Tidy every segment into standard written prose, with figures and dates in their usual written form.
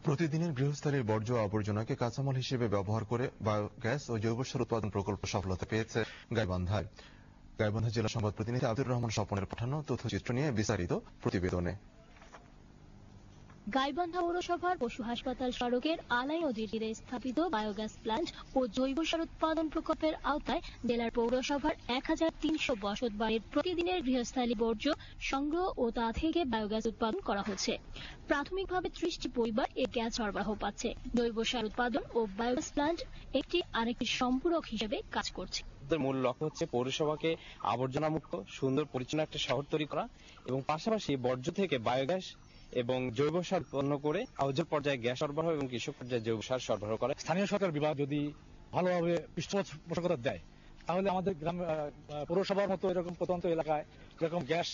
প্রতিদিনের গৃহস্থালির বর্জ্য আবর্জনাকে কাঁচামাল হিসেবে ব্যবহার করে বায়োগ্যাস ও জৈব সার উৎপাদন প্রকল্প সফলতা পেয়েছে গাইবান্ধায়। গাইবান্ধা জেলা সংবাদ প্রতিনিধি আব্দুর রহমান স্বপনের পাঠানো তথ্যচিত্র নিয়ে বিস্তারিত প্রতিবেদনে। গাইবান্ধা পৌরসভার পশু হাসপাতাল সড়কের আলাই নদীর তীরে স্থাপিত বায়োগ্যাস প্লান্ট ও জৈব সার উৎপাদন প্রকল্পের আওতায় জেলার পৌরসভার 1300 বসত বাড়ির প্রতিদিনের গৃহস্থালী বর্জ্য সংগ্রহ ও তা থেকে বায়োগ্যাস উৎপাদন করা হচ্ছে। প্রাথমিকভাবে 30টি পরিবার এই গ্যাস সরবরাহ পাচ্ছে। জৈব সার উৎপাদন ও বায়োগ্যাস প্লান্ট একটি আরেকটি সম্পূরক হিসেবে কাজ করছে। মূল লক্ষ্য হচ্ছে পৌরসভাকে আবর্জনা মুক্ত সুন্দর পরিচ্ছন্ন একটা শহর তৈরি করা এবং পাশাপাশি বর্জ্য থেকে বায়োগ্যাস এবং জৈব সার উৎপন্ন করে হাউজার পর্যায়ে গ্যাস সরবরাহ এবং কৃষক পর্যায়ে জৈব সার সরবরাহ করে। স্থানীয় সরকার বিভাগ যদি ভালোভাবে পৃষ্ঠপোষকতা দেয় তাহলে আমাদের গ্রাম পৌরসভার মতো এরকম প্রত্যন্ত এলাকায় এরকম গ্যাস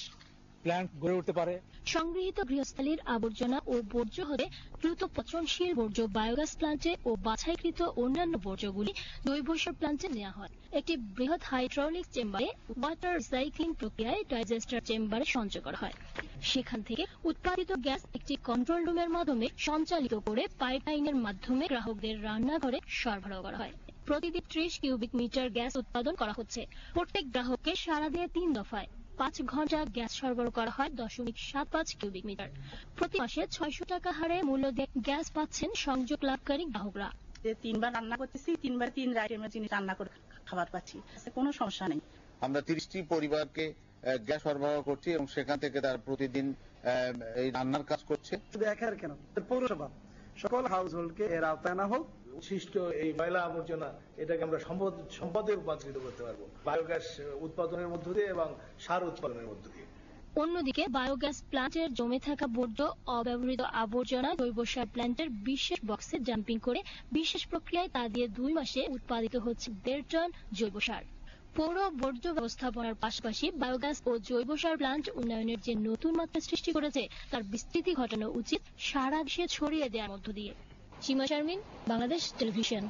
প্ল্যান্ট গড়ে উঠতে পারে। সংগৃহীত গৃহস্থালীর আবর্জনা ও বর্জ্য হতে দ্রুত পচনশীল বর্জ্য বায়োগ্যাস প্লান্টে ও বাছাইকৃত অন্যান্য বর্জ্যগুলি জৈব সার প্লান্টে নেওয়া হয়। একটি বৃহৎ হাইড্রোলিক চেম্বারে ওয়াটার রিসাইক্লিং প্রক্রিয়ায় ডাইজেস্টার চেম্বারে সঞ্চয় করা হয়। সেখান থেকে উৎপাদিত গ্যাস একটি কন্ট্রোল রুমের মাধ্যমে সঞ্চালিত করে পাইপলাইনের মাধ্যমে গ্রাহকদের রান্নাঘরে সরবরাহ করা হয়। প্রতিদিন 30 কিউবিক মিটার গ্যাস উৎপাদন করা হচ্ছে। প্রত্যেক গ্রাহককে সারাদিনে 3 দফায় 5 ঘন্টা গ্যাস সরবরাহ করা হয় 0.75 কিউবিক মিটার। প্রতি মাসে 600 টাকা হারে মূল্য দিয়ে গ্যাস পাচ্ছেন সংযোগ লাভকারী গ্রাহকরা। 3বার রান্না করতেছি, 3বার 3 আইটেমের জিনিস রান্না করে খাবার পাচ্ছি, কোনো সমস্যা নেই। আমরা 30টি পরিবারকে গ্যাস সরবরাহ করছি এবং সেখান থেকে তারা প্রতিদিন এই রান্নার কাজ করছে। শুধু একার কেন, পৌরসভা সকল হাউস হোল্ডকে এর আওতায় আনা হোক। উচ্ছিষ্ট এই ময়লা আবর্জনা এটাকে আমরা সম্পদে রূপান্তরিত করতে পারবো বায়োগ্যাস উৎপাদনের মধ্য দিয়ে এবং সার উৎপাদনের মধ্য দিয়ে। অন্যদিকে বায়োগ্যাস প্লান্টের জমে থাকা বর্জ্য অব্যবহৃত আবর্জনা জৈব সার প্লান্টের বিশেষ বক্সে ডাম্পিং করে বিশেষ প্রক্রিয়ায় তা দিয়ে 2 মাসে উৎপাদিত হচ্ছে 1.5 টন জৈব সার। পৌর বর্জ্য ব্যবস্থাপনার পাশাপাশি বায়োগ্যাস ও জৈব সার প্লান্ট উন্নয়নের যে নতুন মাত্রা সৃষ্টি করেছে তার বিস্তৃতি ঘটানো উচিত সারা দেশে ছড়িয়ে দেওয়ার মধ্য দিয়ে। সীমা শারমিন, বাংলাদেশ টেলিভিশন।